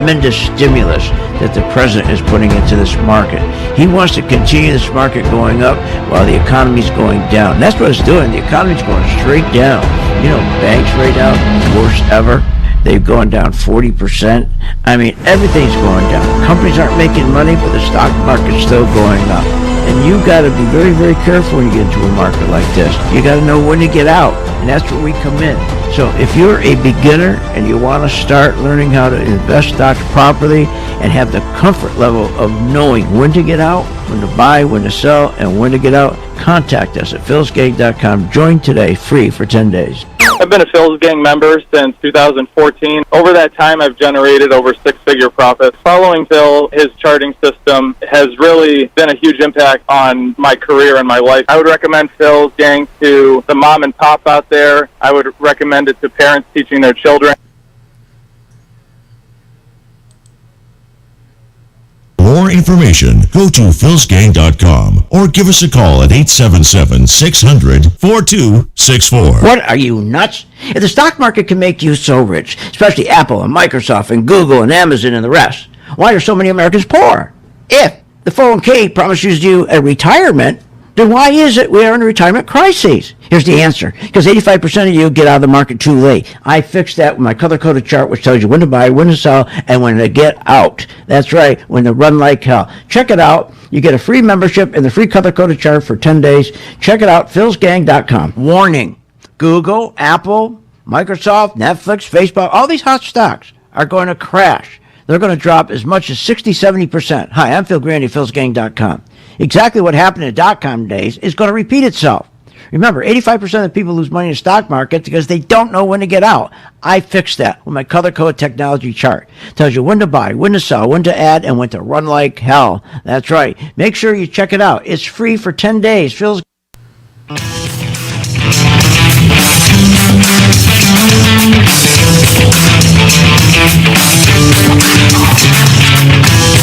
tremendous stimulus that the president is putting into this market. He wants to continue this market going up while the economy's going down. That's what it's doing. The economy's going straight down. You know, banks right now, worst ever. They've gone down 40%. I mean, everything's going down. Companies aren't making money, but the stock market's still going up. And you got to be very, very careful when you get into a market like this. You got to know when to get out, and that's where we come in. So if you're a beginner and you want to start learning how to invest stocks properly and have the comfort level of knowing when to get out, when to buy, when to sell, and when to get out, contact us at philsgang.com. Join today, free for 10 days. I've been a Phil's Gang member since 2014. Over that time, I've generated over six-figure profits. Following Phil, his charting system has really been a huge impact on my career and my life. I would recommend Phil's Gang to the mom and pop out there. I would recommend it to parents teaching their children. For more information, go to philsgang.com or give us a call at 877-600-4264. What, are you nuts? If the stock market can make you so rich, especially Apple and Microsoft and Google and Amazon and the rest, why are so many Americans poor? If the 401k promises you a retirement, then why is it we are in a retirement crisis? Here's the answer. Because 85% of you get out of the market too late. I fixed that with my color-coded chart, which tells you when to buy, when to sell, and when to get out. That's right, when to run like hell. Check it out. You get a free membership and the free color-coded chart for 10 days. Check it out, philsgang.com. Warning, Google, Apple, Microsoft, Netflix, Facebook, all these hot stocks are going to crash. They're going to drop as much as 60-70%. Hi, I'm Phil Grandy, philsgang.com. Exactly what happened in the dot-com days is going to repeat itself. Remember, 85% of people lose money in the stock market because they don't know when to get out. I fixed that with my color-coded technology chart. It tells you when to buy, when to sell, when to add, and when to run like hell. That's right. Make sure you check it out. It's free for 10 days. Phil's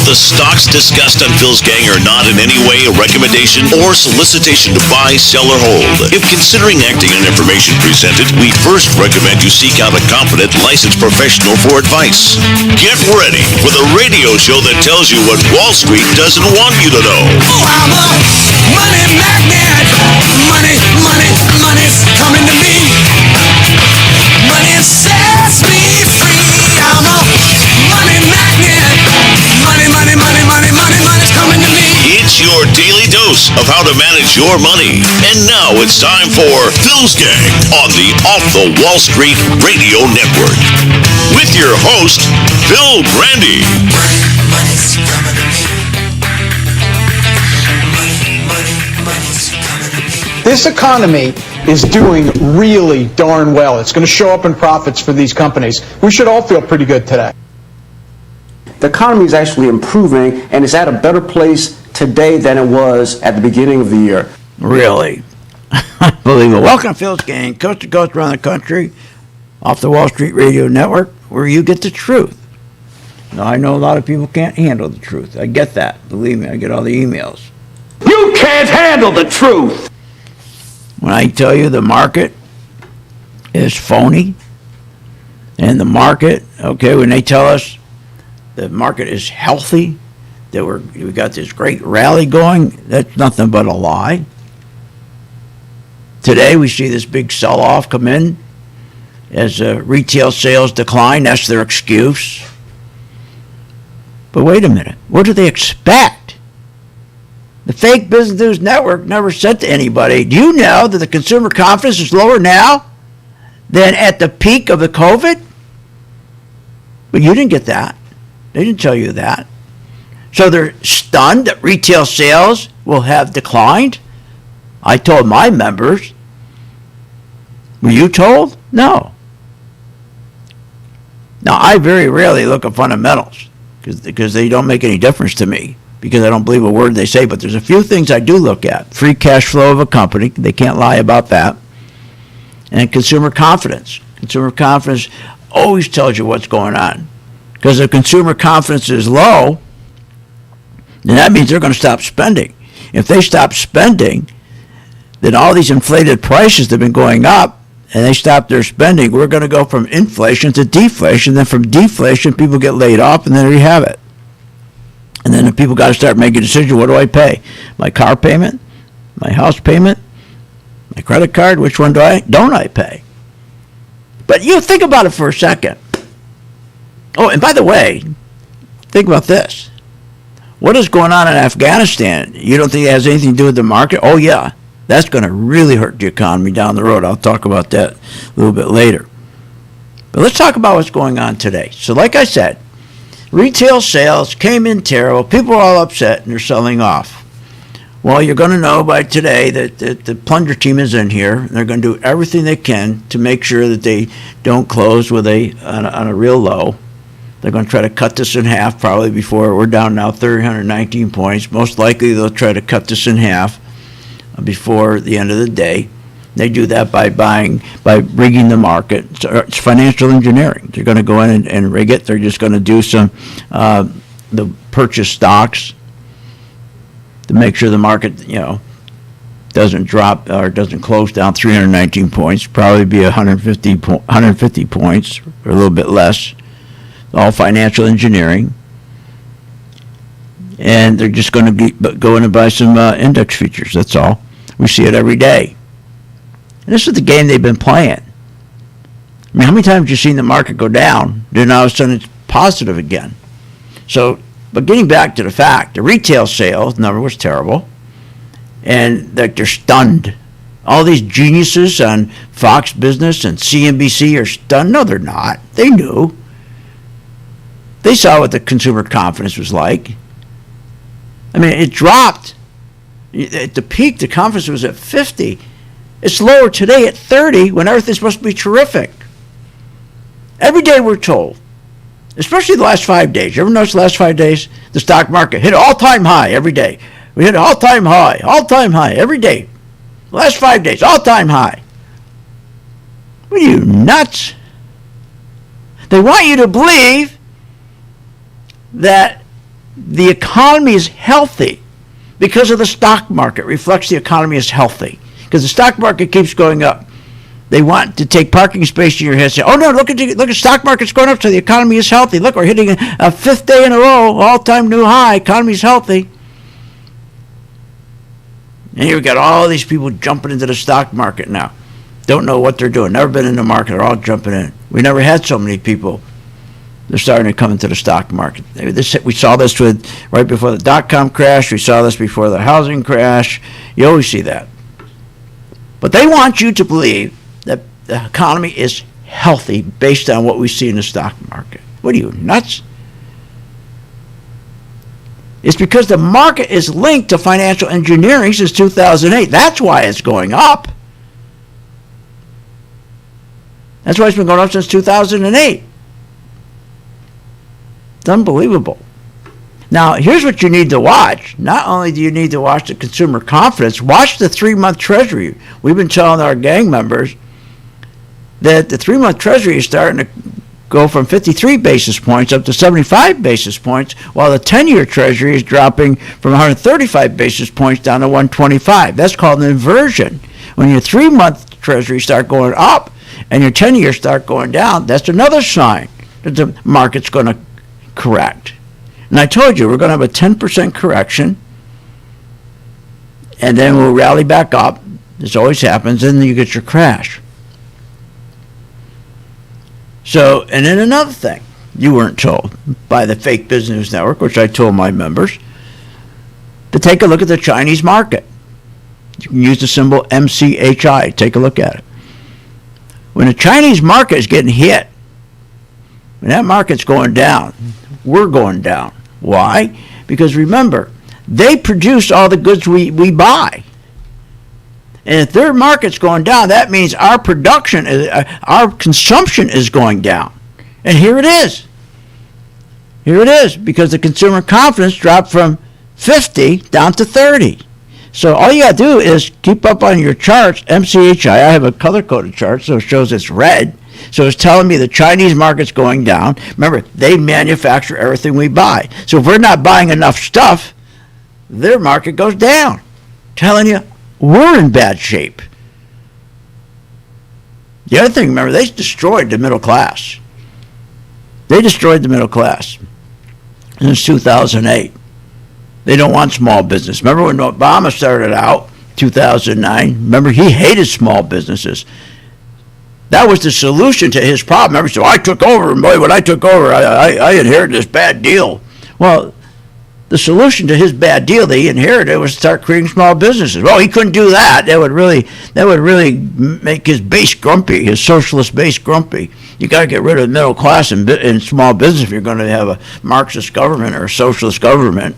The stocks discussed on Phil's Gang are not in any way a recommendation or solicitation to buy, sell, or hold. If considering acting on information presented, we first recommend you seek out a competent, licensed professional for advice. Get ready for the radio show that tells you what Wall Street doesn't want you to know. Oh, I'm a money magnet. Money's coming to me. Money sets me free. I'm a money magnet. Money's coming to me. It's your daily dose of how to manage your money. And now it's time for Phil's Gang on the Off the Wall Street Radio Network. With your host, Phil Grandy. Money's coming to me. Money's coming to me. This economy is doing really darn well. It's going to show up in profits for these companies. We should all feel pretty good today. The economy is actually improving, and it's at a better place today than it was at the beginning of the year. Really? Unbelievable. Welcome to Phil's Gang, coast to coast around the country, off the Wall Street Radio Network, where you get the truth. Now, I know a lot of people can't handle the truth. I get that. Believe me, I get all the emails. You can't handle the truth! When I tell you the market is phony, and the market, okay, when they tell us the market is healthy, that we got this great rally going, that's nothing but a lie. Today we see this big sell-off come in as retail sales decline. That's their excuse. But wait a minute, what do they expect? The fake Business News Network never said to anybody, do you know that the consumer confidence is lower now than at the peak of the COVID? But you didn't get that. They didn't tell you that. So they're stunned that retail sales will have declined? I told my members. Were you told? No. Now, I very rarely look at fundamentals because they don't make any difference to me because I don't believe a word they say. But there's a few things I do look at. Free cash flow of a company. They can't lie about that. And consumer confidence. Consumer confidence always tells you what's going on. Because if consumer confidence is low, then that means they're going to stop spending. If they stop spending, then all these inflated prices that have been going up and they stop their spending, we're going to go from inflation to deflation. Then from deflation, people get laid off, and then there you have it. And then the people got to start making decisions. What do I pay? My car payment? My house payment? My credit card? Which one don't I pay? But you think about it for a second. Oh, and by the way, think about this. What is going on in Afghanistan? You don't think it has anything to do with the market? Oh, yeah. That's going to really hurt the economy down the road. I'll talk about that a little bit later. But let's talk about what's going on today. So like I said, retail sales came in terrible. People are all upset, and they're selling off. Well, you're going to know by today that the plunger team is in here. They're going to do everything they can to make sure that they don't close with on a real low. They're going to try to cut this in half probably before we're down now 319 points. Most likely they'll try to cut this in half before the end of the day. They do that by rigging the market. It's financial engineering. They're going to go in and rig it. They're just going to do some the purchase stocks to make sure the market, doesn't drop or doesn't close down 319 points. Probably be 150 points or a little bit less. All financial engineering. And they're just going to go in and buy some index futures. That's all. We see it every day. And this is the game they've been playing. I mean, how many times have you seen the market go down, then all of a sudden it's positive again? So, but getting back to the fact, the retail sales number was terrible, and they're stunned. All these geniuses on Fox Business and CNBC are stunned. No, they're not. They knew. They saw what the consumer confidence was like. I mean, it dropped. At the peak, the confidence was at 50. It's lower today at 30 when everything's supposed to be terrific. Every day we're told, especially the last 5 days. You ever notice the last 5 days? The stock market hit an all-time high every day. We hit an all-time high every day. The last 5 days, all-time high. What are you, nuts? They want you to believe that the economy is healthy because of the stock market. Reflects the economy is healthy because the stock market keeps going up. They want to take parking space in your head and say, oh no, look at stock market's going up, so the economy is healthy. Look, we're hitting a fifth day in a row, all-time new high, economy's healthy. And you've got all these people jumping into the stock market now. Don't know what they're doing, never been in the market, they're all jumping in. We never had so many people. They're starting to come into the stock market. We saw this right before the dot-com crash. We saw this before the housing crash. You always see that. But they want you to believe that the economy is healthy based on what we see in the stock market. What are you, nuts? It's because the market is linked to financial engineering since 2008. That's why it's going up. That's why it's been going up since 2008. It's unbelievable. Now, here's what you need to watch. Not only do you need to watch the consumer confidence, watch the 3-month Treasury. We've been telling our gang members that the 3-month Treasury is starting to go from 53 basis points up to 75 basis points, while the 10-year Treasury is dropping from 135 basis points down to 125. That's called an inversion. When your 3-month Treasury start going up and your 10-year start going down, that's another sign that the market's going to correct. And I told you we're going to have a 10% correction, and then we'll rally back up. This always happens, and then you get your crash. So, and then another thing you weren't told by the Fake Business Network, which I told my members, to take a look at the Chinese market. You can use the symbol MCHI. Take a look at it. When the Chinese market is getting hit, when that market's going down, we're going down. Why? Because remember, they produce all the goods we buy. And if their market's going down, that means our production, our consumption is going down. And here it is. Here it is, because the consumer confidence dropped from 50 down to 30. So all you got to do is keep up on your charts, MCHI. I have a color-coded chart, so it shows it's red. So it's telling me the Chinese market's going down. Remember, they manufacture everything we buy. So if we're not buying enough stuff, their market goes down. Telling you, we're in bad shape. The other thing, remember, they destroyed the middle class. They destroyed the middle class since 2008. They don't want small business. Remember when Obama started out, 2009? Remember, he hated small businesses. That was the solution to his problem. Remember, so I took over, and boy, when I took over, I inherited this bad deal. Well, the solution to his bad deal that he inherited was to start creating small businesses. Well, he couldn't do that. That would really make his base grumpy, his socialist base grumpy. You got to get rid of the middle class in small business if you're going to have a Marxist government or a socialist government.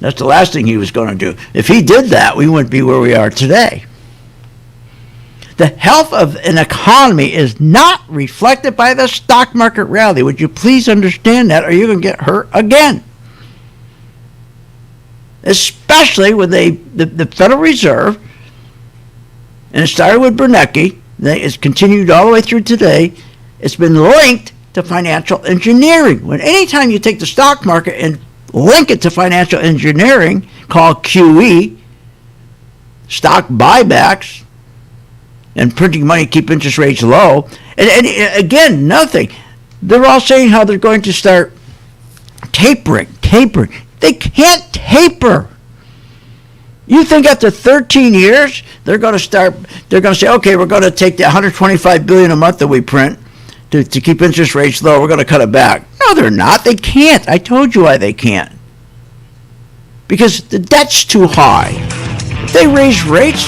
That's the last thing he was going to do. If he did that, we wouldn't be where we are today. The health of an economy is not reflected by the stock market rally. Would you please understand that, or you're going to get hurt again? Especially when the Federal Reserve, and it started with Bernanke, it's continued all the way through today, it's been linked to financial engineering. When anytime you take the stock market and link it to financial engineering, called QE, stock buybacks, and printing money to keep interest rates low, and again, nothing. They're all saying how they're going to start tapering. They can't taper. You think after 13 years, they're going to say, okay, we're going to take the $125 billion a month that we print to keep interest rates low, we're going to cut it back. No, they're not. They can't. I told you why they can't. Because the debt's too high. If they raise rates,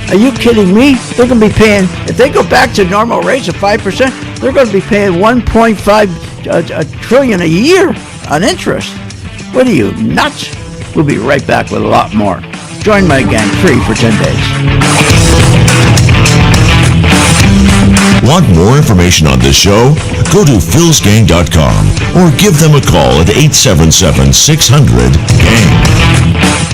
are you kidding me? They're going to be paying, if they go back to normal rates of 5%, they're going to be paying $1.5 trillion a year on interest. What are you, nuts? We'll be right back with a lot more. Join my gang free for 10 days. Want more information on this show? Go to philsgang.com or give them a call at 877-600-GANG.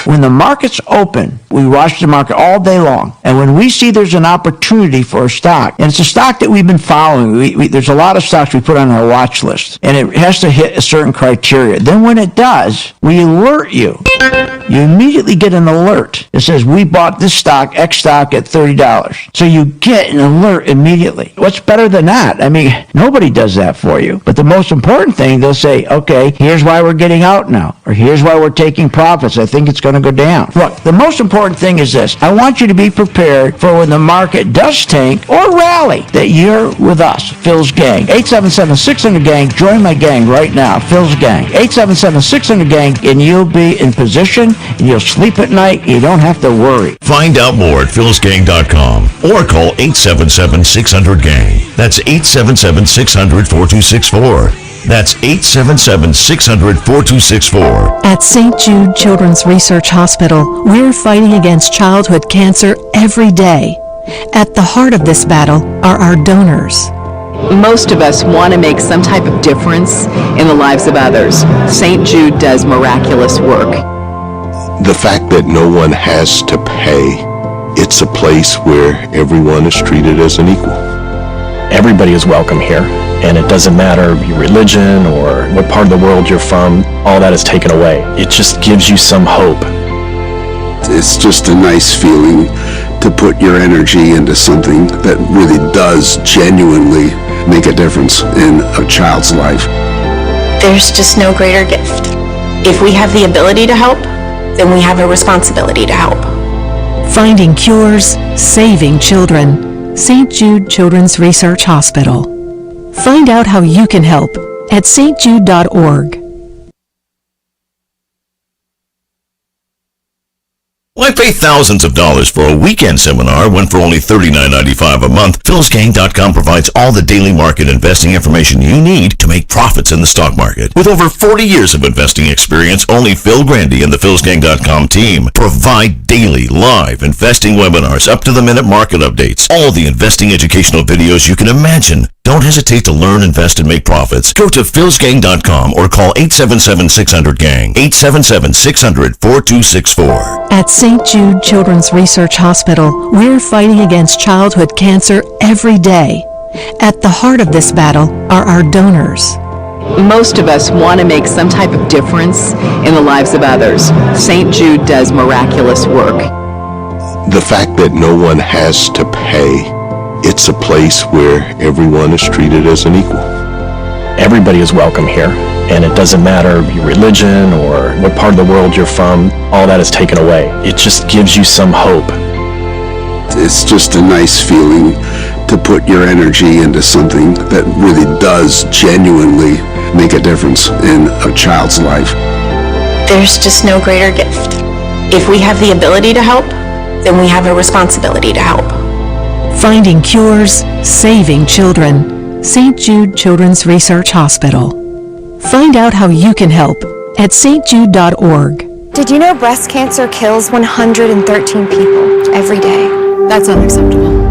When the market's open, we watch the market all day long. And when we see there's an opportunity for a stock, and it's a stock that we've been following, there's a lot of stocks we put on our watch list, and it has to hit a certain criteria. Then when it does, we alert you. You immediately get an alert that says, we bought this stock, X stock, at $30. So you get an alert immediately. What's better than that? I mean, nobody does that for you. But the most important thing, they'll say, okay, here's why we're getting out now, or here's why we're taking profits. I think it's going to go down. Look, the most important thing is this. I want you to be prepared for when the market does tank or rally, that you're with us, Phil's Gang. 877-600-GANG. Join my gang right now, Phil's Gang. 877-600-GANG, and you'll be in position, and you'll sleep at night. You don't have to worry. Find out more at philsgang.com or call 877-600-GANG. That's 877-600-4264. That's 877-600-4264. At St. Jude Children's Research Hospital, we're fighting against childhood cancer every day. At the heart of this battle are our donors. Most of us want to make some type of difference in the lives of others. St. Jude does miraculous work. The fact that no one has to pay, it's a place where everyone is treated as an equal. Everybody is welcome here, and it doesn't matter your religion or what part of the world you're from, all that is taken away. It just gives you some hope. It's just a nice feeling to put your energy into something that really does genuinely make a difference in a child's life. There's just no greater gift. If we have the ability to help, then we have a responsibility to help. Finding cures, saving children. St. Jude Children's Research Hospital. Find out how you can help at stjude.org. Why pay thousands of dollars for a weekend seminar when for only $39.95 a month, philsgang.com provides all the daily market investing information you need to make profits in the stock market. With over 40 years of investing experience, only Phil Grandy and the philsgang.com team provide daily live investing webinars, up-to-the-minute market updates, all the investing educational videos you can imagine. Don't hesitate to learn, invest, and make profits. Go to philsgang.com or call 877-600-GANG, 877-600-4264. At St. Jude Children's Research Hospital, we're fighting against childhood cancer every day. At the heart of this battle are our donors. Most of us want to make some type of difference in the lives of others. St. Jude does miraculous work. The fact that no one has to pay, it's a place where everyone is treated as an equal. Everybody is welcome here, and it doesn't matter your religion or what part of the world you're from, all that is taken away. It just gives you some hope. It's just a nice feeling to put your energy into something that really does genuinely make a difference in a child's life. There's just no greater gift. If we have the ability to help, then we have a responsibility to help. Finding cures, saving children. St. Jude Children's Research Hospital. Find out how you can help at stjude.org. Did you know breast cancer kills 113 people every day? That's unacceptable.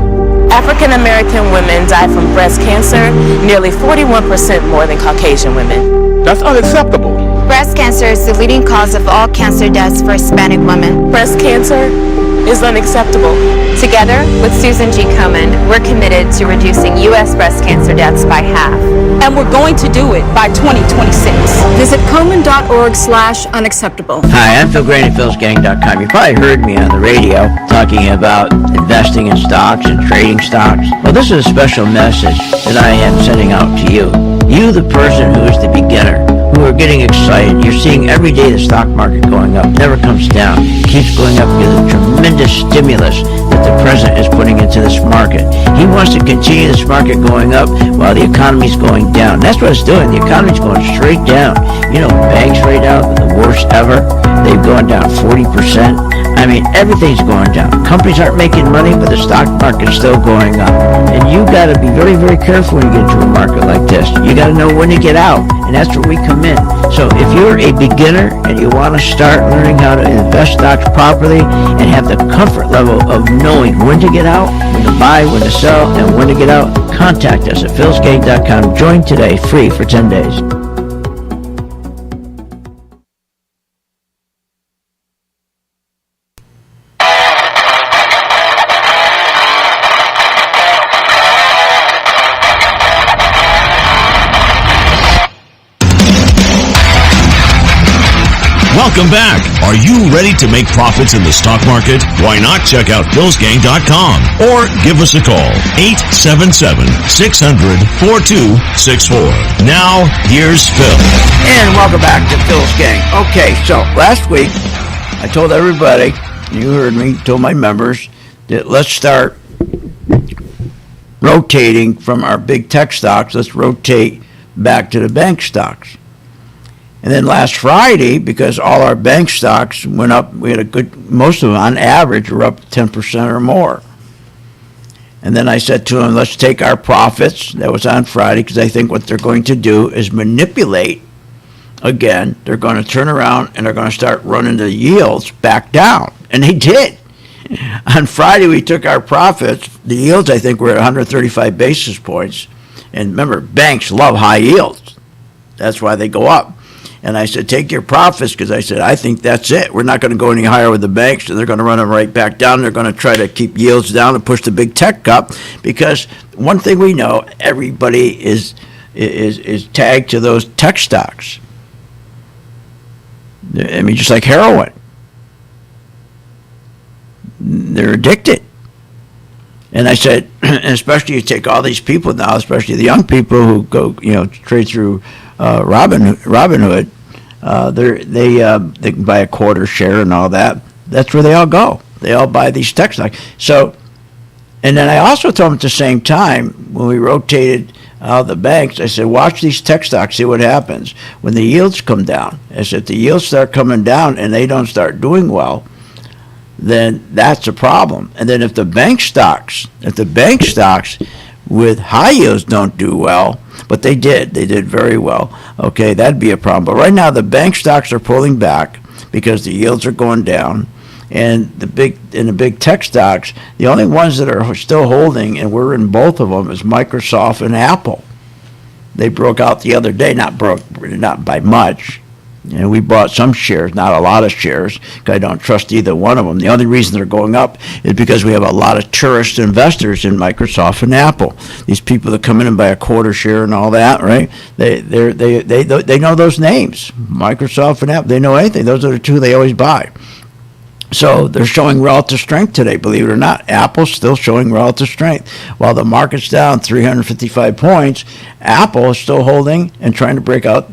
African American women die from breast cancer nearly 41% more than Caucasian women. That's unacceptable. Breast cancer is the leading cause of all cancer deaths for Hispanic women. Breast cancer is unacceptable. Together with Susan G. Komen, we're committed to reducing U.S. breast cancer deaths by half. And we're going to do it by 2026. Visit Komen.org/unacceptable. Hi, I'm Phil Graney, philsgang.com. You probably heard me on the radio talking about investing in stocks and trading stocks. Well, this is a special message that I am sending out to you. You, the person who is the beginner, who are getting excited. You're seeing every day the stock market going up, never comes down, keeps going up because of the tremendous stimulus that the president is putting into this market. He wants to continue this market going up while the economy's going down. That's what it's doing. The economy's going straight down. You know, banks right now are the worst ever. They've gone down 40%. I mean, everything's going down. Companies aren't making money, but the stock market's still going up. And you got to be very, very careful when you get into a market like this. You got to know when to get out, and that's where we come in. So if you're a beginner and you want to start learning how to invest stocks properly and have the comfort level of knowing when to get out, when to buy, when to sell, and when to get out, contact us at philsgang.com. Join today, free for 10 days. Welcome back. Are you ready to make profits in the stock market? Why not check out philsgang.com or give us a call, 877-600-4264. Now, here's Phil. And welcome back to Phil's Gang. Okay, so last week I told everybody, you heard me, told my members, that let's start rotating from our big tech stocks. Let's rotate back to the bank stocks. And then last Friday, because all our bank stocks went up, we had most of them on average were up 10% or more. And then I said to them, let's take our profits. That was on Friday, because I think what they're going to do is manipulate again. They're going to turn around and they're going to start running the yields back down. And they did. On Friday, we took our profits. The yields, I think, were at 135 basis points. And remember, banks love high yields. That's why they go up. And I said, take your profits, because I said, I think that's it. We're not going to go any higher with the banks, so they're going to run them right back down. They're going to try to keep yields down and push the big tech up, because one thing we know, everybody is tagged to those tech stocks. I mean, just like heroin. They're addicted. And I said, and especially you take all these people now, especially the young people who go, trade through Robinhood, they can buy a quarter share and all that. That's where they all go. They all buy these tech stocks. So, and then I also told them at the same time, when we rotated the banks, I said, watch these tech stocks, see what happens. When the yields come down, I said, if the yields start coming down and they don't start doing well, then that's a problem. And then if the bank stocks with high yields don't do well, but they did very well, okay, that'd be a problem. But right now the bank stocks are pulling back because the yields are going down, and the big tech stocks, the only ones that are still holding, and we're in both of them, is Microsoft and Apple. They broke out the other day, not by much. And we bought some shares, not a lot of shares, because I don't trust either one of them. The only reason they're going up is because we have a lot of tourist investors in Microsoft and Apple. These people that come in and buy a quarter share and all that, right? They know those names, Microsoft and Apple. They know anything. Those are the two they always buy. So they're showing relative strength today, believe it or not. Apple's still showing relative strength. While the market's down 355 points, Apple is still holding and trying to break out,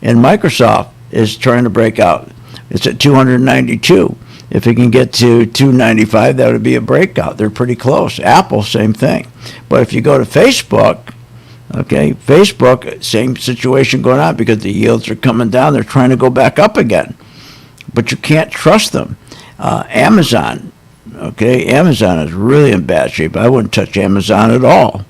and Microsoft is trying to break out. It's at 292. If it can get to 295, that would be a breakout. They're pretty close. Apple, same thing. But if you go to Facebook, okay, Facebook, same situation going on because the yields are coming down. They're trying to go back up again. But you can't trust them. Amazon, okay, Amazon is really in bad shape. I wouldn't touch Amazon at all.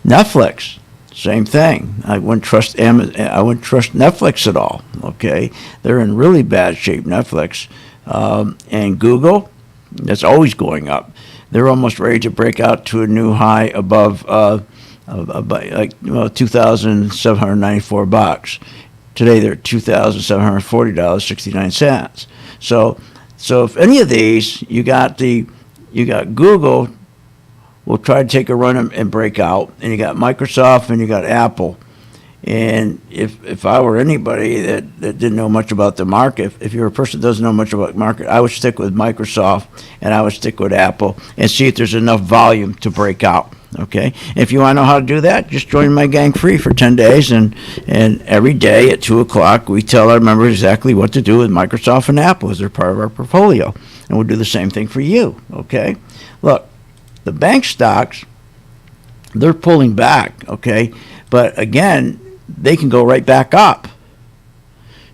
Netflix, same thing. I wouldn't trust I wouldn't trust Netflix at all. Okay, they're in really bad shape. Netflix and Google, that's always going up. They're almost ready to break out to a new high above $2,794. Today they're $2,740.69. So if any of these, you got Google will try to take a run and break out, and you got Microsoft and you got Apple. And if I were anybody that didn't know much about the market, if you're a person that doesn't know much about the market, I would stick with Microsoft and I would stick with Apple and see if there's enough volume to break out. Okay, if you want to know how to do that, just join my gang free for 10 days, and every day at 2 o'clock we tell our members exactly what to do with Microsoft and Apple as they're part of our portfolio, and we'll do the same thing for you. Okay, look, the bank stocks, they're pulling back. Okay, but again, they can go right back up.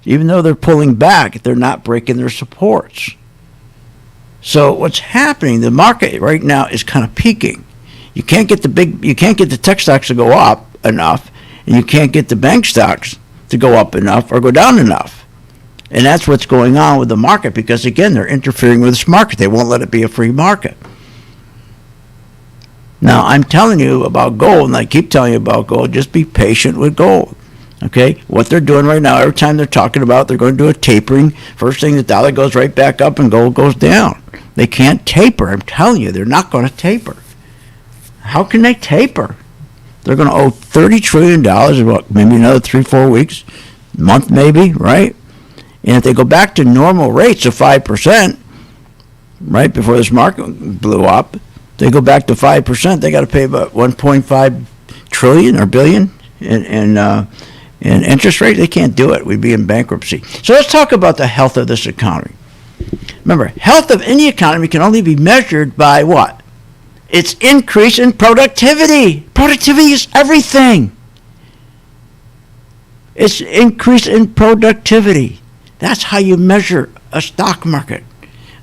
Even though they're pulling back, they're not breaking their supports. So what's happening? The market right now is kind of peaking. You can't get the tech stocks to go up enough, and you can't get the bank stocks to go up enough or go down enough. And that's what's going on with the market because, again, they're interfering with this market. They won't let it be a free market. Now, I'm telling you about gold, and I keep telling you about gold. Just be patient with gold. Okay? What they're doing right now, every time they're talking about they're going to do a tapering, first thing the dollar goes right back up and gold goes down. They can't taper. I'm telling you, they're not going to taper. How can they taper? They're going to owe $30 trillion in what, maybe another 3-4 weeks, month maybe, right? And if they go back to normal rates of 5%, right before this market blew up, they go back to 5%, they got to pay about 1.5 trillion or billion in interest rate. They can't do it. We'd be in bankruptcy. So let's talk about the health of this economy. Remember, health of any economy can only be measured by what? It's increase in productivity. Productivity is everything. It's increase in productivity. That's how you measure a stock market.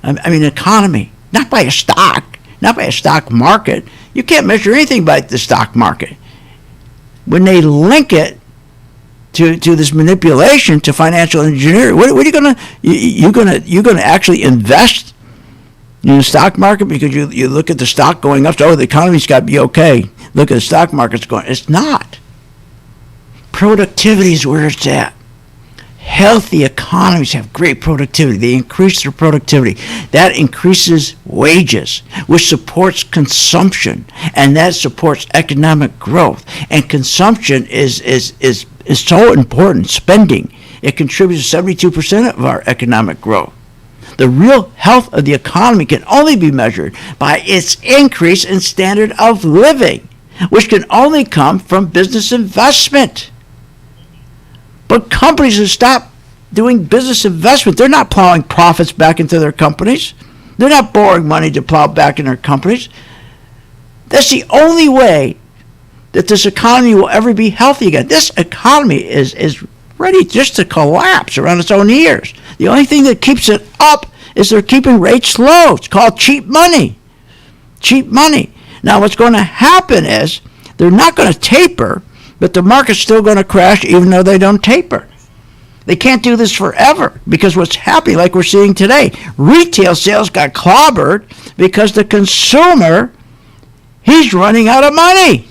I mean, economy. Not by a stock. Not by a stock market. You can't measure anything by the stock market. When they link it to this manipulation, to financial engineering, what are you gonna? You're gonna actually invest in the stock market because you look at the stock going up, so the economy's got to be okay. Look at the stock market's going. It's not. Productivity is where it's at. Healthy economies have great productivity. They increase their productivity. That increases wages, which supports consumption, and that supports economic growth. And consumption is so important. Spending. It contributes to 72% of our economic growth. The real health of the economy can only be measured by its increase in standard of living, which can only come from business investment. But companies have stopped doing business investment. They're not plowing profits back into their companies. They're not borrowing money to plow back in their companies. That's the only way that this economy will ever be healthy again. This economy is ready just to collapse around its own ears. The only thing that keeps it up is they're keeping rates low. It's called cheap money. Cheap money. Now what's going to happen is they're not going to taper, but the market's still going to crash even though they don't taper. They can't do this forever because what's happening, like we're seeing today, retail sales got clobbered because the consumer, he's running out of money.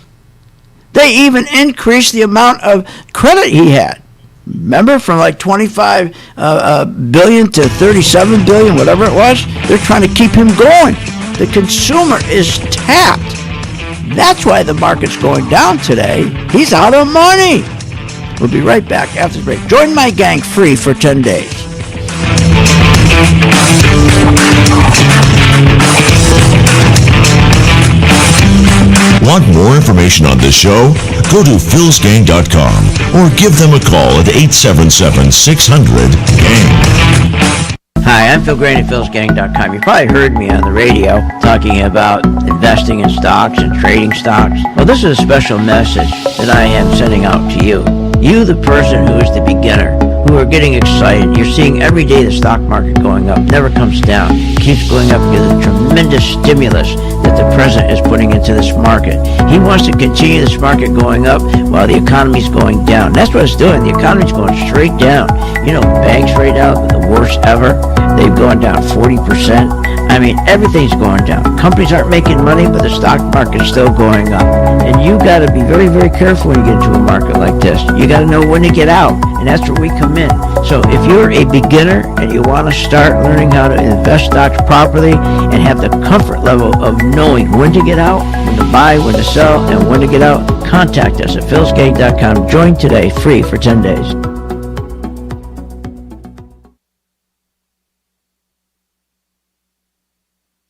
They even increased the amount of credit he had. Remember, from like 25 billion to 37 billion, whatever it was? They're trying to keep him going. The consumer is tapped. That's why the market's going down today. He's out of money. We'll be right back after the break. Join my gang free for 10 days. Want more information on this show? Go to philsgang.com or give them a call at 877-600-GANG. Hi, I'm Phil Grain at philsgang.com. You probably heard me on the radio talking about investing in stocks and trading stocks. Well, this is a special message that I am sending out to you. You, the person who is the beginner, who are getting excited. You're seeing every day the stock market going up, never comes down. It keeps going up because of the tremendous stimulus that the president is putting into this market. He wants to continue this market going up while the economy's going down. That's what it's doing. The economy's going straight down. You know, banks right now, the worst ever. They've gone down 40%. I mean, everything's going down. Companies aren't making money, but the stock market's still going up. And you got to be very, very careful when you get into a market like this. You got to know when to get out, and that's where we come in. So if you're a beginner and you want to start learning how to invest stocks properly and have the comfort level of knowing when to get out, when to buy, when to sell, and when to get out, contact us at philsgang.com. Join today, free for 10 days.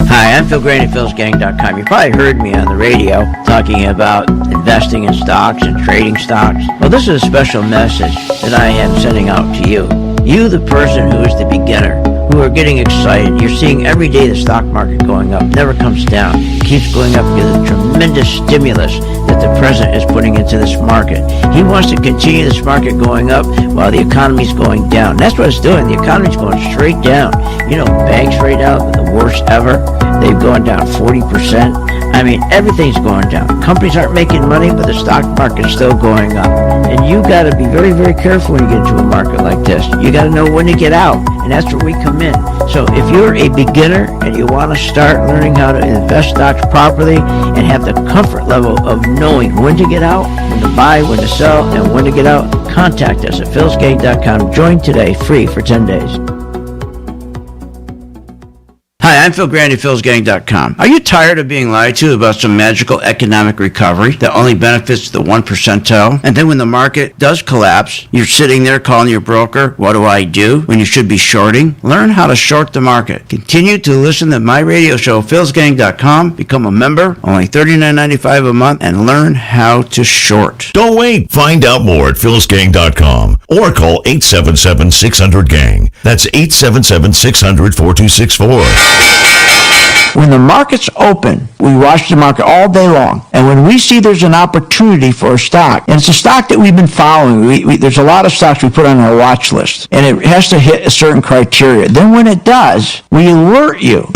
Hi, I'm Phil Grain at philsgang.com. You probably heard me on the radio talking about investing in stocks and trading stocks. Well, this is a special message that I am sending out to you. You, the person who is the beginner, who are getting excited. You're seeing every day the stock market going up, never comes down. It keeps going up because of the tremendous stimulus that the president is putting into this market. He wants to continue this market going up while the economy's going down. That's what it's doing. The economy's going straight down. You know, banks right now, the worst ever. They've gone down 40%. I mean, everything's going down. Companies aren't making money, but the stock market's still going up. And you got to be very, very careful when you get into a market like this. You got to know when to get out, and that's where we come in. So if you're a beginner and you want to start learning how to invest stocks properly and have the comfort level of knowing when to get out, when to buy, when to sell, and when to get out, contact us at philsgang.com. Join today, free for 10 days. Hi, I'm Phil Grain at philsgang.com. Are you tired of being lied to about some magical economic recovery that only benefits the 1 percentile? And then when the market does collapse, you're sitting there calling your broker, what do I do? When you should be shorting? Learn how to short the market. Continue to listen to my radio show, philsgang.com. Become a member, only $39.95 a month, and learn how to short. Don't wait. Find out more at philsgang.com or call 877-600-GANG. That's 877-600-4264. When the market's open, we watch the market all day long. And when we see there's an opportunity for a stock, and it's a stock that we've been following, there's a lot of stocks we put on our watch list, and it has to hit a certain criteria. Then when it does, we alert you.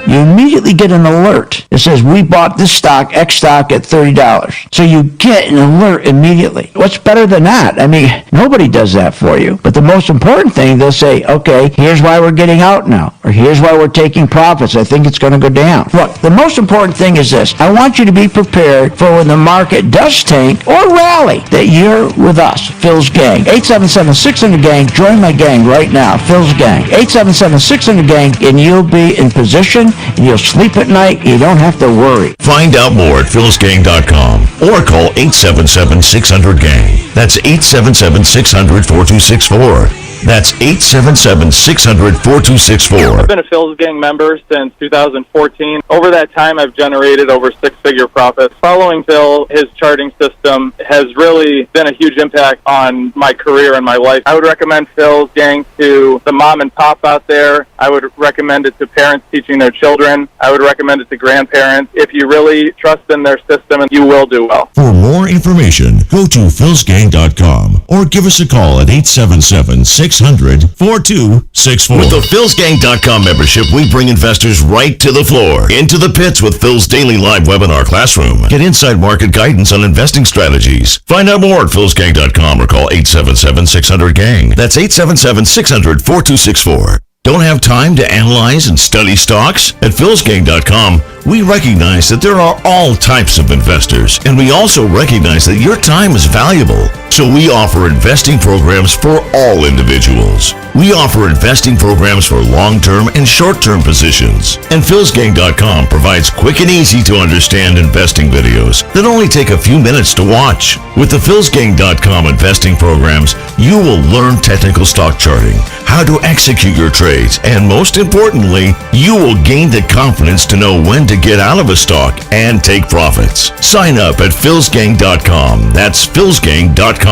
You immediately get an alert that says, we bought this stock, X stock, at $30. So you get an alert immediately. What's better than that? I mean, nobody does that for you. But the most important thing, they'll say, okay, here's why we're getting out now, or here's why we're taking profits. I think it's going to go down. Look, the most important thing is this. I want you to be prepared for when the market does tank or rally, that you're with us, Phil's Gang. 877-600-GANG. Join my gang right now, Phil's Gang. 877-600-GANG, and you'll be in position, and you'll sleep at night. You don't have to worry. Find out more at philsgang.com or call 877-600-GANG. That's 877-600-4264. That's 877-600-4264. I've been a Phil's Gang member since 2014. Over that time, I've generated over six-figure profits. Following Phil, his charting system has really been a huge impact on my career and my life. I would recommend Phil's Gang to the mom and pop out there. I would recommend it to parents teaching their children. I would recommend it to grandparents. If you really trust in their system, you will do well. For more information, go to philsgang.com or give us a call at 877-600-4264. With the philsgang.com membership, we bring investors right to the floor, into the pits with Phil's daily live webinar classroom. Get inside market guidance on investing strategies. Find out more at philsgang.com or call 877-600-GANG. That's 877-600-4264. Don't have time to analyze and study stocks? At philsgang.com, We recognize that there are all types of investors, and we also recognize that your time is valuable. So we offer investing programs for all individuals. We offer investing programs for long-term and short-term positions. And philsgang.com provides quick and easy to understand investing videos that only take a few minutes to watch. With the philsgang.com investing programs, you will learn technical stock charting, how to execute your trades, and most importantly, you will gain the confidence to know when to get out of a stock and take profits. Sign up at philsgang.com. That's philsgang.com.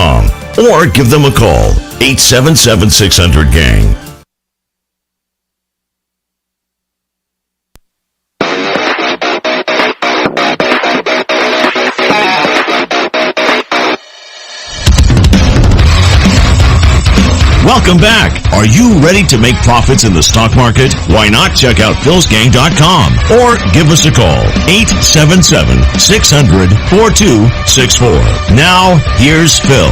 Or give them a call, 877-600-GANG. Welcome back. Are you ready to make profits in the stock market? Why not check out philsgang.com or give us a call, 877-600-4264. Now, here's Phil.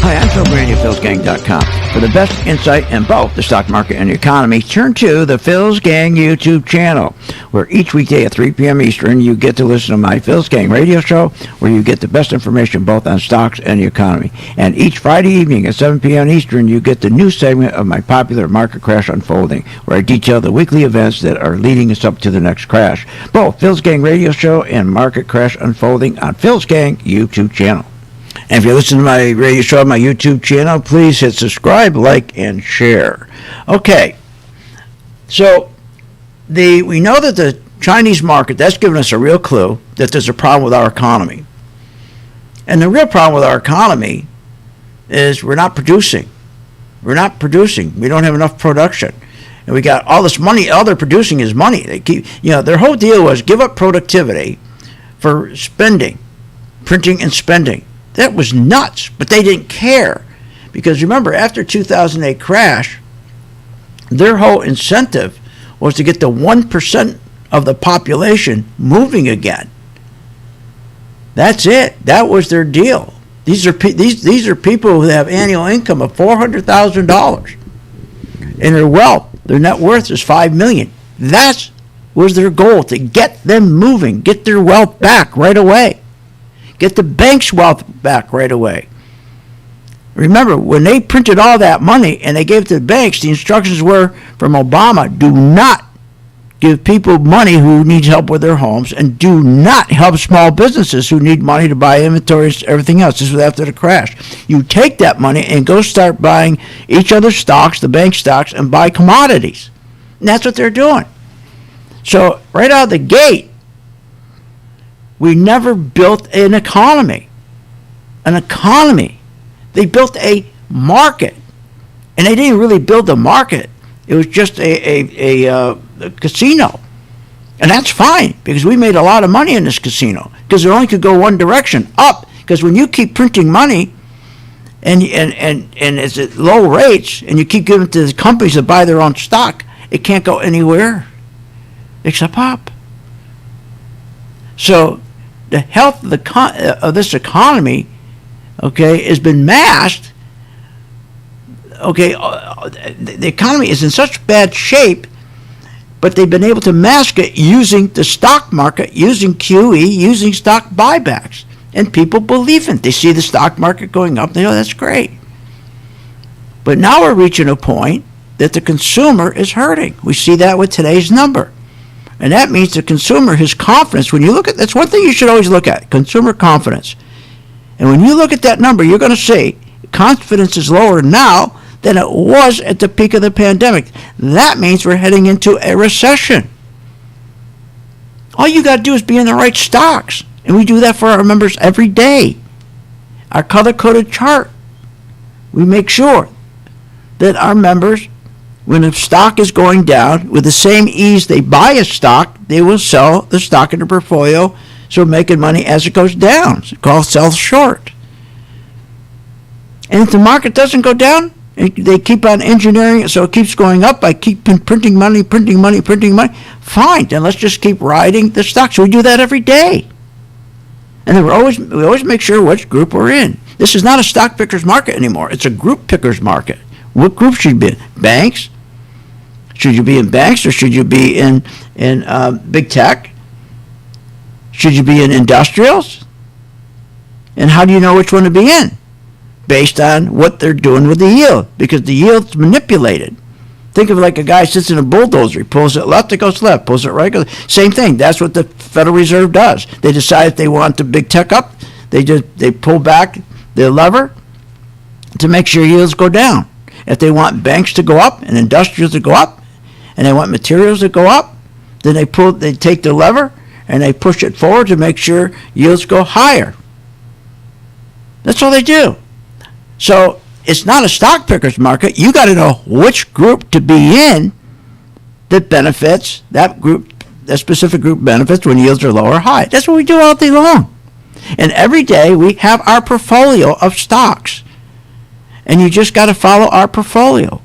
Hi, I'm Phil Brandy of philsgang.com. For the best insight in both the stock market and the economy, turn to the Phil's Gang YouTube channel, where each weekday at 3 p.m. Eastern, you get to listen to my Phil's Gang radio show, where you get the best information both on stocks and the economy. And each Friday evening at 7 p.m. Eastern, you get the new segment of my popular Market Crash Unfolding, where I detail the weekly events that are leading us up to the next crash. Both Phil's Gang radio show and Market Crash Unfolding on Phil's Gang YouTube channel. And if you're listening to my radio show on my YouTube channel, please hit subscribe, like, and share. Okay, so we know that the Chinese market, that's given us a real clue that there's a problem with our economy. And the real problem with our economy is we're not producing. We're not producing. We don't have enough production. And we got all this money. All they're producing is money. They keep, their whole deal was give up productivity for spending, printing and spending. That was nuts, but they didn't care. Because remember, after 2008 crash, their whole incentive was to get the 1% of the population moving again. That's it. That was their deal. These are people who have annual income of $400,000. And their wealth, their net worth is $5 million. That was their goal, to get them moving, get their wealth back right away. Get the bank's wealth back right away. Remember, when they printed all that money and they gave it to the banks, the instructions were from Obama, do not give people money who need help with their homes, and do not help small businesses who need money to buy inventories, everything else. This was after the crash. You take that money and go start buying each other's stocks, the bank stocks, and buy commodities. And that's what they're doing. So right out of the gate, we never built an economy. An economy. They built a market. And they didn't really build a market. It was just a casino. And that's fine, because we made a lot of money in this casino. Because it only could go one direction, up. Because when you keep printing money, and it's at low rates, and you keep giving it to the companies that buy their own stock, it can't go anywhere except up. So the health of this economy, okay, has been masked. Okay, the economy is in such bad shape, but they've been able to mask it using the stock market, using QE, using stock buybacks. And people believe it. They see the stock market going up. They know that's great. But now we're reaching a point that the consumer is hurting. We see that with today's number. And that means the consumer, his confidence, when you look at, that's one thing you should always look at, consumer confidence. And when you look at that number, you're going to see confidence is lower now than it was at the peak of the pandemic. That means we're heading into a recession. All you got to do is be in the right stocks. And we do that for our members every day. Our color-coded chart. We make sure that our members, when a stock is going down, with the same ease they buy a stock, they will sell the stock in their portfolio, so making money as it goes down. It's called sell short. And if the market doesn't go down, they keep on engineering it so it keeps going up by keeping printing money, fine, then let's just keep riding the stock. So we do that every day. And then we always make sure which group we're in. This is not a stock picker's market anymore. It's a group picker's market. What group should you be in? Banks, Should you be in banks or should you be in big tech? Should you be in industrials? And how do you know which one to be in? Based on what they're doing with the yield, because the yield's manipulated. Think of it like a guy sits in a bulldozer. He pulls it left, it goes left. Pulls it right, it goes. Same thing. That's what the Federal Reserve does. They decide if they want the big tech up, they pull back the lever to make sure yields go down. If they want banks to go up and industrials to go up, and they want materials to go up, then they take the lever and they push it forward to make sure yields go higher. That's all they do. So it's not a stock picker's market. You got to know which group to be in that benefits that group, that specific group benefits when yields are low or high. That's what we do all day long. And every day we have our portfolio of stocks. And you just got to follow our portfolio.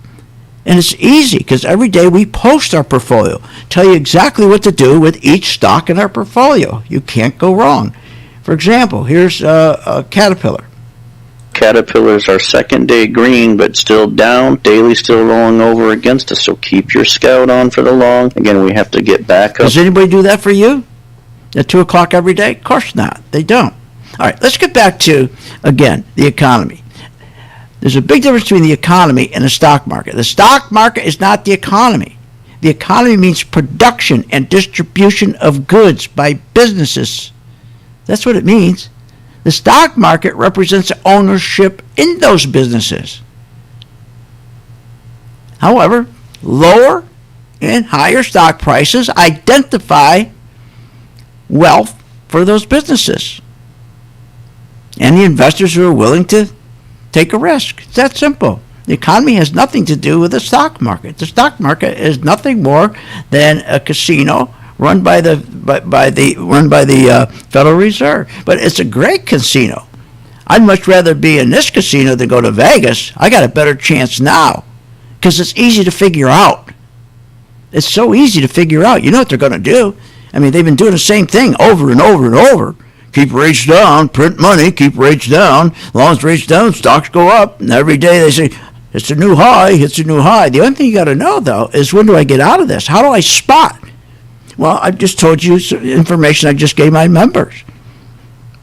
And it's easy because every day we post our portfolio, tell you exactly what to do with each stock in our portfolio. You can't go wrong. For example, here's Caterpillar. Caterpillar's our second day green, but still down. Daily still rolling over against us, so keep your scout on for the long. Again, we have to get back up. Does anybody do that for you at 2 o'clock every day? Of course not. They don't. All right, let's get back to, again, the economy. There's a big difference between the economy and the stock market. The stock market is not the economy. The economy means production and distribution of goods by businesses. That's what it means. The stock market represents ownership in those businesses. However, lower and higher stock prices identify wealth for those businesses and the investors who are willing to take a risk. It's that simple. The economy has nothing to do with the stock market. The stock market is nothing more than a casino run by the Federal Reserve. But it's a great casino. I'd much rather be in this casino than go to Vegas. I got a better chance now because it's easy to figure out. It's so easy to figure out. You know what they're going to do. I mean, they've been doing the same thing over and over and over. Keep rates down, print money, keep rates down. As long as rates down, stocks go up. And every day they say, it's a new high, it's a new high. The only thing you got to know, though, is when do I get out of this? How do I spot? Well, I've just told you some information I just gave my members.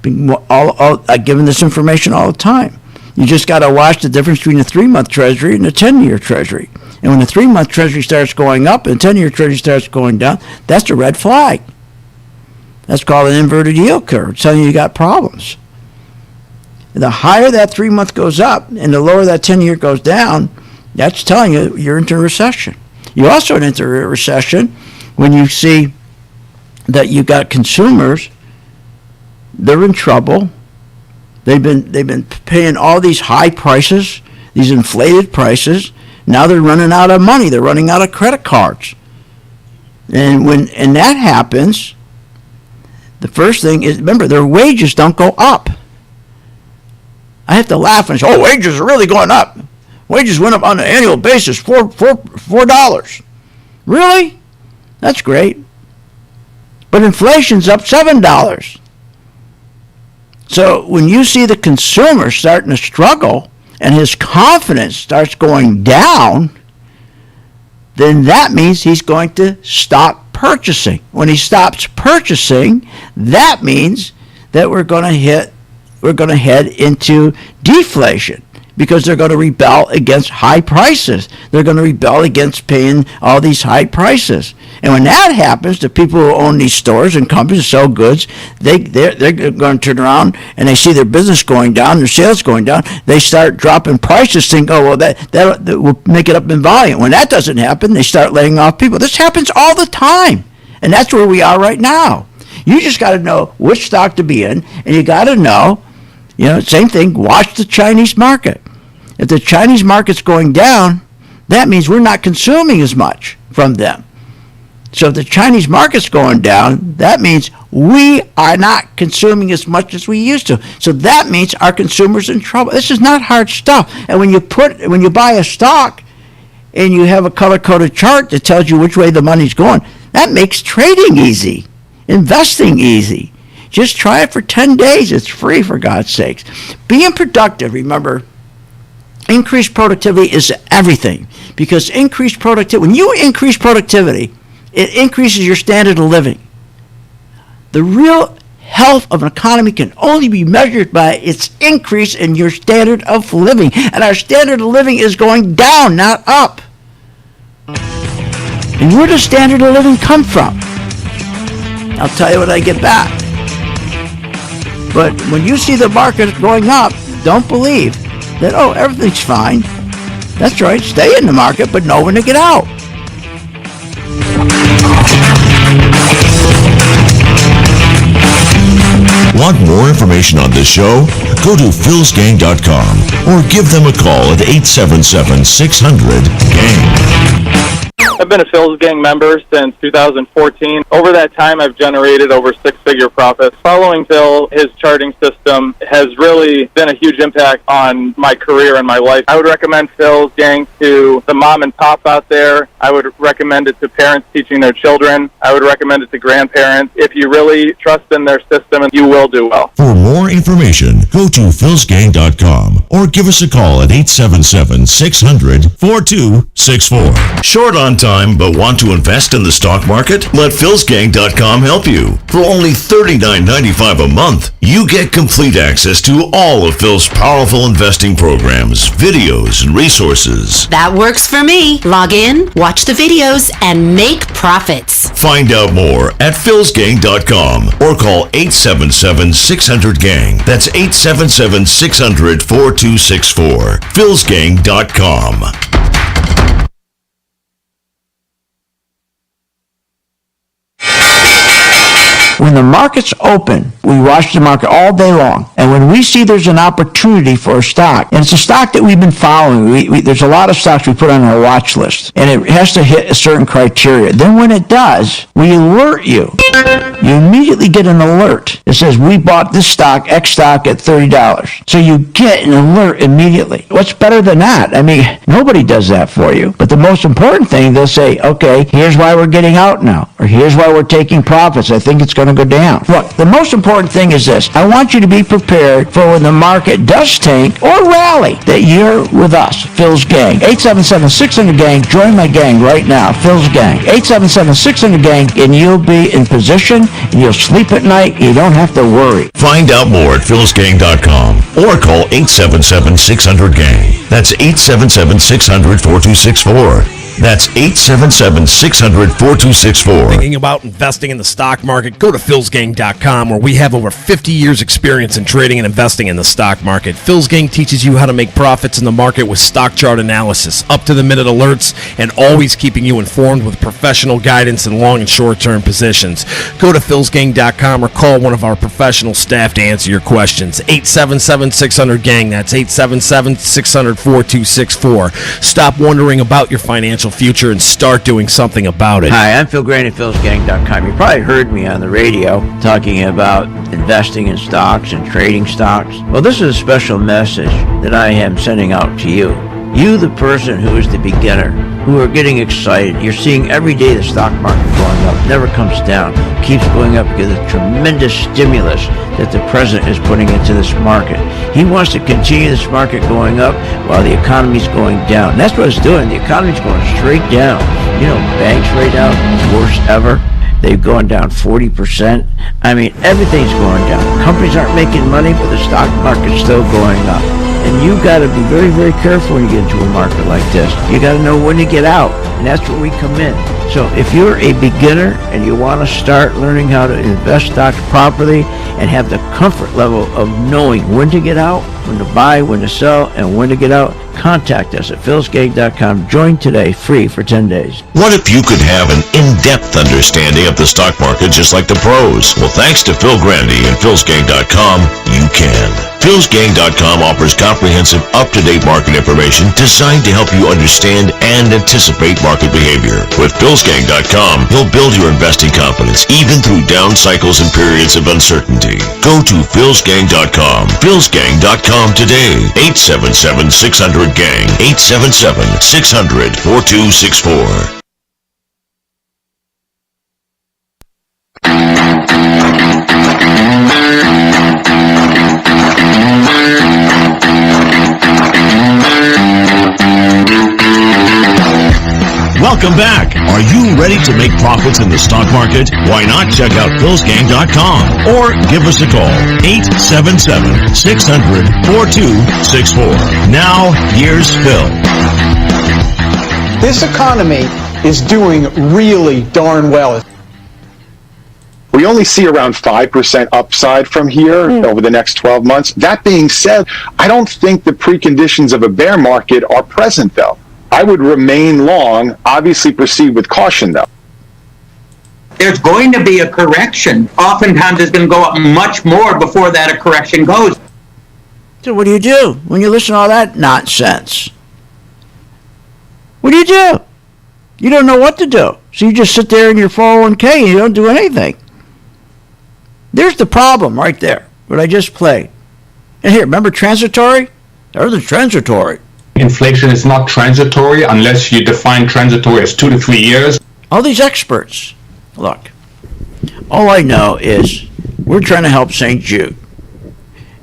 I've given this information all the time. You just got to watch the difference between the 3-month Treasury and the 10-year Treasury. And when the 3-month Treasury starts going up and the 10-year Treasury starts going down, that's a red flag. That's called an inverted yield curve. It's telling you got problems. The higher that 3-month goes up and the lower that 10-year goes down, that's telling you you're into a recession. You also enter a recession when you see that you got consumers, they're in trouble. They've been paying all these high prices, these inflated prices. Now they're running out of money. They're running out of credit cards. And when that happens, the first thing is, remember, their wages don't go up. I have to laugh and say, oh, wages are really going up. Wages went up on an annual basis, $4. Really? That's great. But inflation's up $7. So when you see the consumer starting to struggle and his confidence starts going down, then that means he's going to stop purchasing. When he stops purchasing, that means that we're going to head into deflation because they're going to rebel against high prices. They're going to rebel against paying all these high prices. And when that happens, the people who own these stores and companies sell goods, they're going to turn around and they see their business going down, their sales going down. They start dropping prices, think, oh, well, that will make it up in volume. When that doesn't happen, they start laying off people. This happens all the time. And that's where we are right now. You just got to know which stock to be in, and you got to know, same thing, watch the Chinese market. If the Chinese market's going down, that means we're not consuming as much from them. So if the Chinese market's going down, that means we are not consuming as much as we used to. So that means our consumers in trouble. This is not hard stuff. And when you buy a stock and you have a color-coded chart that tells you which way the money's going, that makes trading easy, investing easy. Just try it for 10 days. It's free, for God's sakes. Being productive, remember, increased productivity is everything, because increased productivity, when you increase productivity, it increases your standard of living. The real health of an economy can only be measured by its increase in your standard of living. And our standard of living is going down, not up. And where does standard of living come from? I'll tell you when I get back. But when you see the market going up, don't believe that, oh, everything's fine. That's right, stay in the market, but know when to get out. Want more information on this show? Go to philsgang.com or give them a call at 877-600-GANG. I've been a Phil's Gang member since 2014. Over that time, I've generated over six-figure profits. Following Phil, his charting system has really been a huge impact on my career and my life. I would recommend Phil's Gang to the mom and pop out there. I would recommend it to parents teaching their children. I would recommend it to grandparents. If you really trust in their system, you will do well. For more information, go to philsgang.com or give us a call at 877-600-4264. Short on time but want to invest in the stock market? Let philsgang.com help you. For only $39.95 a month, you get complete access to all of Phil's powerful investing programs, videos, and resources. That works for me. Log in, watch the videos, and make profits. Find out more at philsgang.com or call 877-600-GANG. That's 877-600-4264. philsgang.com. When the market's open, we watch the market all day long. And when we see there's an opportunity for a stock, and it's a stock that we've been following, there's a lot of stocks we put on our watch list, and it has to hit a certain criteria. Then when it does, we alert you. You immediately get an alert that says, we bought this stock, X stock, at $30. So you get an alert immediately. What's better than that? I mean, nobody does that for you. But the most important thing, they'll say, okay, here's why we're getting out now, or here's why we're taking profits. I think it's going to go down. Look, the most important thing is this. I want you to be prepared for when the market does tank or rally, that you're with us, Phil's Gang. 877-600-GANG. Join my gang right now, Phil's Gang. 877-600-GANG, and you'll be in position, and you'll sleep at night. You don't have to worry. Find out more at philsgang.com or call 877-600-GANG. That's 877-600-4264. That's 877-600-4264. Thinking about investing in the stock market? Go to philsgang.com, where we have over 50 years experience in trading and investing in the stock market. Phil's Gang teaches you how to make profits in the market with stock chart analysis, up-to-the-minute alerts, and always keeping you informed with professional guidance in long and short-term positions. Go to philsgang.com or call one of our professional staff to answer your questions. 877-600-GANG. That's 877-600-4264. Stop wondering about your financial future and start doing something about it. Hi, I'm Phil Grant at philsgang.com. You probably heard me on the radio talking about investing in stocks and trading stocks. Well, this is a special message that I am sending out to you. You, the person who is the beginner, who are getting excited. You're seeing every day the stock market going up, never comes down, keeps going up because of the tremendous stimulus that the president is putting into this market. He wants to continue this market going up while the economy's going down. And that's what it's doing. The economy's going straight down. You know, banks right now, worst ever. They've gone down 40%. I mean, everything's going down. Companies aren't making money, but the stock market's still going up. And you got to be very, very careful when you get into a market like this. You got to know when to get out, and that's where we come in. So if you're a beginner and you want to start learning how to invest stocks properly and have the comfort level of knowing when to get out, when to buy, when to sell, and when to get out, contact us at philsgang.com. Join today, free for 10 days. What if you could have an in-depth understanding of the stock market just like the pros? Well, thanks to Phil Grandy and philsgang.com, you can. philsgang.com offers comprehensive, up-to-date market information designed to help you understand and anticipate market behavior. With philsgang.com, you'll build your investing confidence even through down cycles and periods of uncertainty. Go to philsgang.com. philsgang.com today. 877-600-GANG. 877-600-4264. Welcome back. Are you ready to make profits in the stock market? Why not check out philsgang.com or give us a call, 877-600-4264. Now, here's Phil. This economy is doing really darn well. We only see around 5% upside from here over the next 12 months. That being said, I don't think the preconditions of a bear market are present, though. I would remain long, obviously proceed with caution, though. There's going to be a correction. Oftentimes it's going to go up much more before that a correction goes. So what do when you listen to all that nonsense? What do? You don't know what to do. So you just sit there in your 401k and you don't do anything. There's the problem right there, what I just played. And here, remember transitory? Everything's transitory. Inflation is not transitory unless you define transitory as 2 to 3 years. All these experts, look, all I know is we're trying to help St. Jude.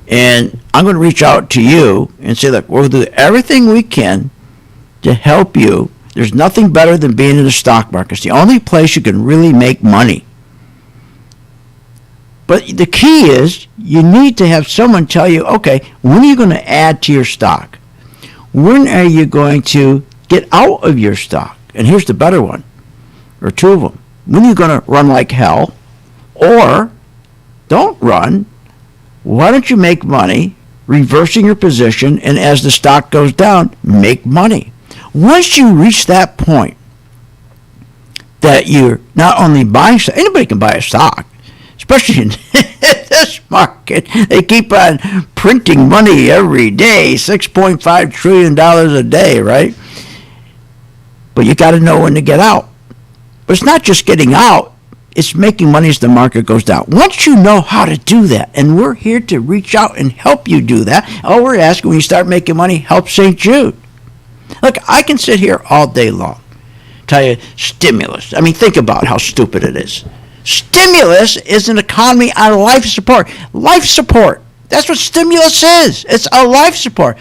And I'm going to reach out to you and say, look, we'll do everything we can to help you. There's nothing better than being in the stock market. It's the only place you can really make money. But the key is you need to have someone tell you, okay, when are you going to add to your stock? When are you going to get out of your stock? And here's the better one, or two of them. When are you going to run like hell? Or don't run. Why don't you make money reversing your position, and as the stock goes down, make money? Once you reach that point that you're not only buying stock, anybody can buy a stock, especially in this market. They keep on printing money every day, $6.5 trillion a day, right? But you got to know when to get out. But it's not just getting out, it's making money as the market goes down. Once you know how to do that, and we're here to reach out and help you do that, all we're asking when you start making money, help St. Jude. Look, I can sit here all day long, tell you stimulus. I mean, think about how stupid it is. Stimulus is an economy on life support. Life support. That's what stimulus is. It's a life support.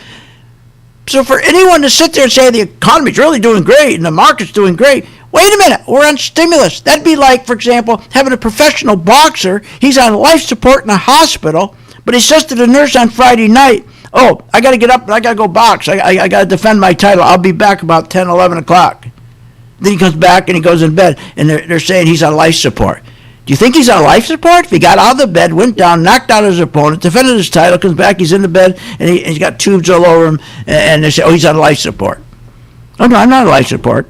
So for anyone to sit there and say the economy's really doing great and the market's doing great, wait a minute, we're on stimulus. That'd be like, for example, having a professional boxer. He's on life support in a hospital, but he says to the nurse on Friday night, oh, I got to get up and I got to go box. I got to defend my title. I'll be back about 10, 11 o'clock. Then he comes back and he goes in bed, and they're saying he's on life support. Do you think he's on life support? If he got out of the bed, went down, knocked out his opponent, defended his title, comes back, he's in the bed, and he's got tubes all over him, and they say, oh, he's on life support. Oh, no, I'm not on life support.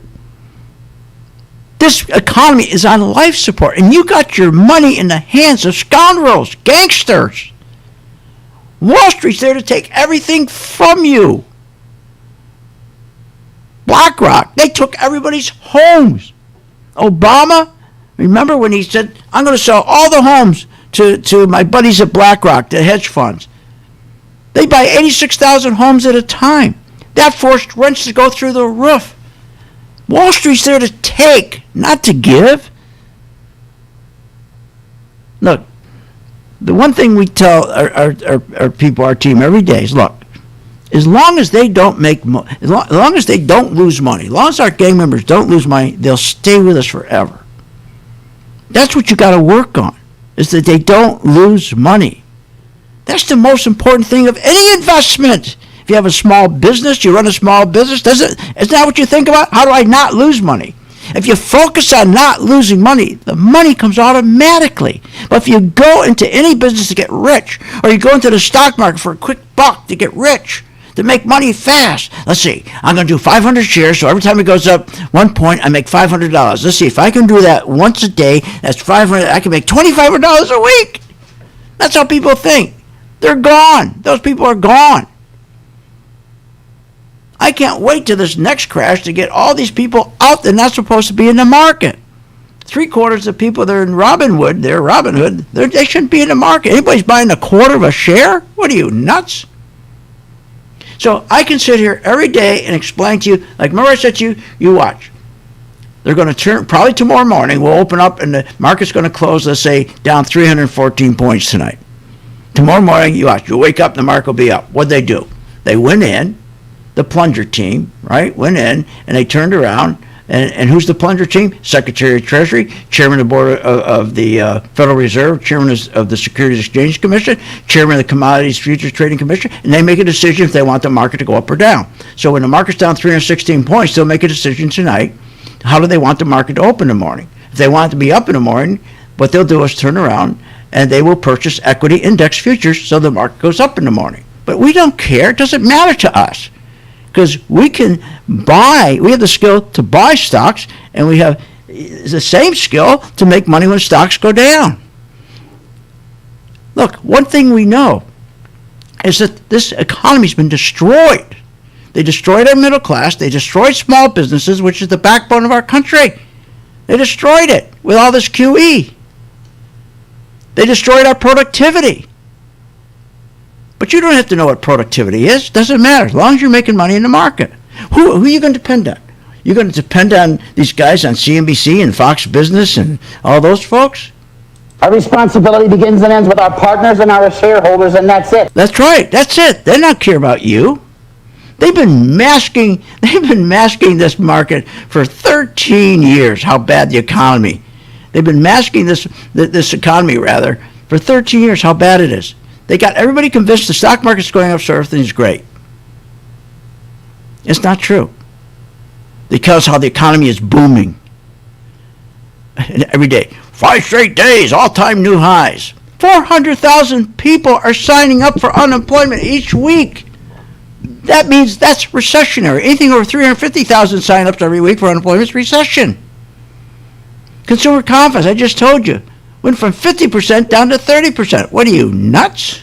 This economy is on life support, and you got your money in the hands of scoundrels, gangsters. Wall Street's there to take everything from you. BlackRock, they took everybody's homes. Obama, remember when he said, I'm going to sell all the homes to my buddies at BlackRock, the hedge funds. They buy 86,000 homes at a time. That forced rents to go through the roof. Wall Street's there to take, not to give. Look, the one thing we tell our people, our team every day is, look, as long as they don't make money, as long as they don't lose money, as long as our gang members don't lose money, they'll stay with us forever. That's what you got to work on, is that they don't lose money. That's the most important thing of any investment. If you have a small business, you run a small business, isn't that what you think about? How do I not lose money? If you focus on not losing money, the money comes automatically. But if you go into any business to get rich, or you go into the stock market for a quick buck to get rich, to make money fast. Let's see, I'm going to do 500 shares, so every time it goes up 1 point, I make $500. Let's see, if I can do that once a day, that's $500. I can make $2,500 a week. That's how people think. They're gone. Those people are gone. I can't wait till this next crash to get all these people out that are not supposed to be in the market. 3/4 of people that are in Robinhood, they shouldn't be in the market. Anybody's buying 1/4 of a share? What are you, nuts? So I can sit here every day and explain to you, like remember I said to you, you watch. They're going to turn, probably tomorrow morning, we'll open up and the market's going to close, let's say, down 314 points tonight. Tomorrow morning, you watch, you'll wake up and the market will be up. What'd they do? They went in, the plunger team, right, went in, and they turned around And who's the plunger team? Secretary of Treasury, Chairman of the Board of the Federal Reserve, Chairman of the Securities Exchange Commission, Chairman of the Commodities Futures Trading Commission, and they make a decision if they want the market to go up or down. So when the market's down 316 points, they'll make a decision tonight. How do they want the market to open in the morning? If they want it to be up in the morning, what they'll do is turn around and they will purchase equity index futures so the market goes up in the morning. But we don't care. It doesn't matter to us because we can buy. We have the skill to buy stocks, and we have the same skill to make money when stocks go down. Look, one thing we know is that this economy's been destroyed. They destroyed our middle class. They destroyed small businesses, which is the backbone of our country. They destroyed it with all this QE. They destroyed our productivity. But you don't have to know what productivity is. Doesn't matter as long as you're making money in the market. Who are you going to depend on? You're going to depend on these guys on CNBC and Fox Business and all those folks? Our responsibility begins and ends with our partners and our shareholders, and that's it. That's right. That's it. They don't care about you. They've been masking this market for 13 years, how bad the economy. They've been masking this economy, for 13 years, how bad it is. They got everybody convinced the stock market's going up, so everything's great. It's not true. Because how the economy is booming. And every day, 5 straight days, all-time new highs. 400,000 people are signing up for unemployment each week. That means that's recessionary. Anything over 350,000 sign-ups every week for unemployment is recession. Consumer confidence, I just told you, went from 50% down to 30%. What are you, nuts?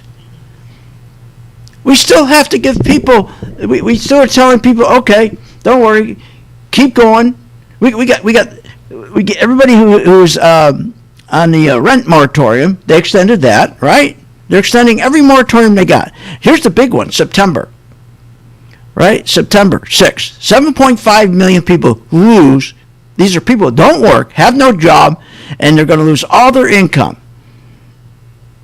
We still have to give people, we still are telling people, okay, don't worry, keep going. We get everybody who's on the rent moratorium, they extended that, right? They're extending every moratorium they got. Here's the big one, September. Right? September 6th. 7.5 million people lose. These are people who don't work, have no job, and they're going to lose all their income.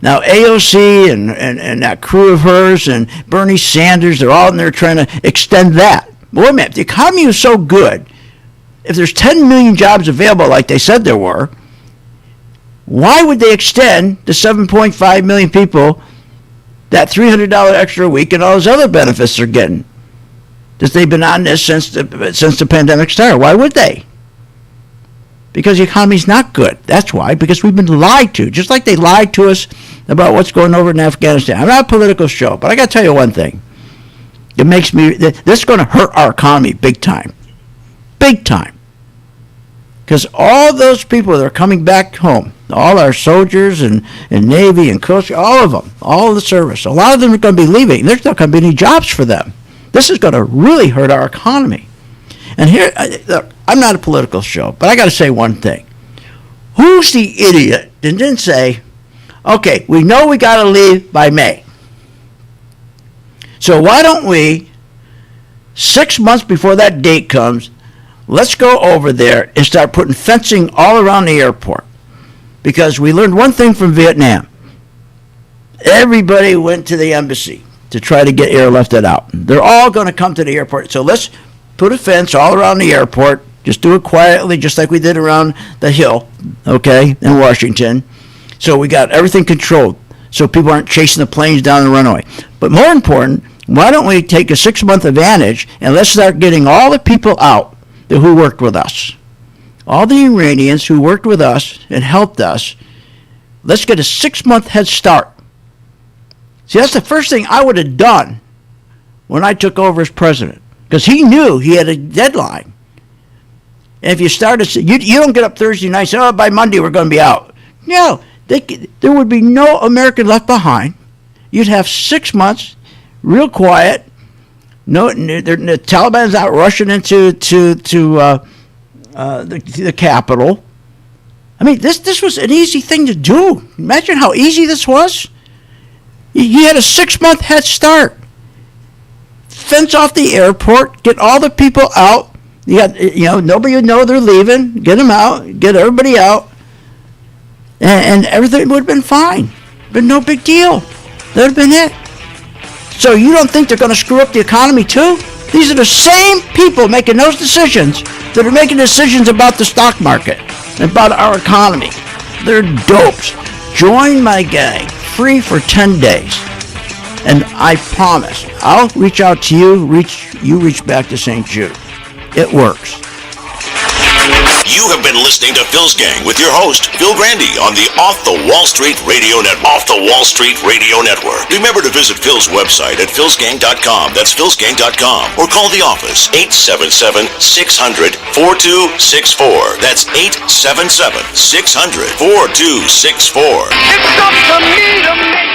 Now, AOC and that crew of hers and Bernie Sanders, they're all in there trying to extend that. But wait a minute. The economy is so good. If there's 10 million jobs available like they said there were, why would they extend the 7.5 million people that $300 extra a week and all those other benefits they're getting? Because they've been on this since the pandemic started. Why would they? Because the economy's not good. That's why. Because we've been lied to. Just like they lied to us about what's going over in Afghanistan. I'm not a political show, but I got to tell you one thing. It makes me, this is going to hurt our economy big time. Big time. Because all those people that are coming back home, all our soldiers and Navy and Coast Guard, all of them, all of the service, a lot of them are going to be leaving. There's not going to be any jobs for them. This is going to really hurt our economy. And here, look, I'm not a political show, but I got to say one thing. Who's the idiot that didn't say, okay, we know we got to leave by May. So why don't we, 6 months before that date comes, let's go over there and start putting fencing all around the airport. Because we learned one thing from Vietnam. Everybody went to the embassy to try to get airlifted out. They're all going to come to the airport. So let's put a fence all around the airport. Just do it quietly, just like we did around the Hill, okay, in Washington. So we got everything controlled so people aren't chasing the planes down the runway. But more important, why don't we take a 6-month advantage and let's start getting all the people out who worked with us. All the Iranians who worked with us and helped us, let's get a 6-month head start. See, that's the first thing I would have done when I took over as president, because he knew he had a deadline. And if you started, you don't get up Thursday night and say, oh, by Monday we're going to be out. No, there would be no American left behind. You'd have 6 months, real quiet. No, the Taliban's out rushing into the capital. I mean, this was an easy thing to do. Imagine how easy this was. You had a 6-month head start. Fence off the airport, get all the people out. You got, nobody would know they're leaving. Get them out, get everybody out, and everything would have been fine. Been no big deal. That would have been it. So you don't think they're going to screw up the economy too? These are the same people making those decisions that are making decisions about the stock market, about our economy. They're dopes. Join my gang, free for 10 days. And I promise, I'll reach out to you, you reach back to St. Jude. It works. You have been listening to Phil's Gang with your host, Phil Grandy, on the Off the Wall Street Radio Network. Remember to visit Phil's website at philsgang.com. That's philsgang.com. Or call the office, 877-600-4264. That's 877-600-4264. It's up to me to make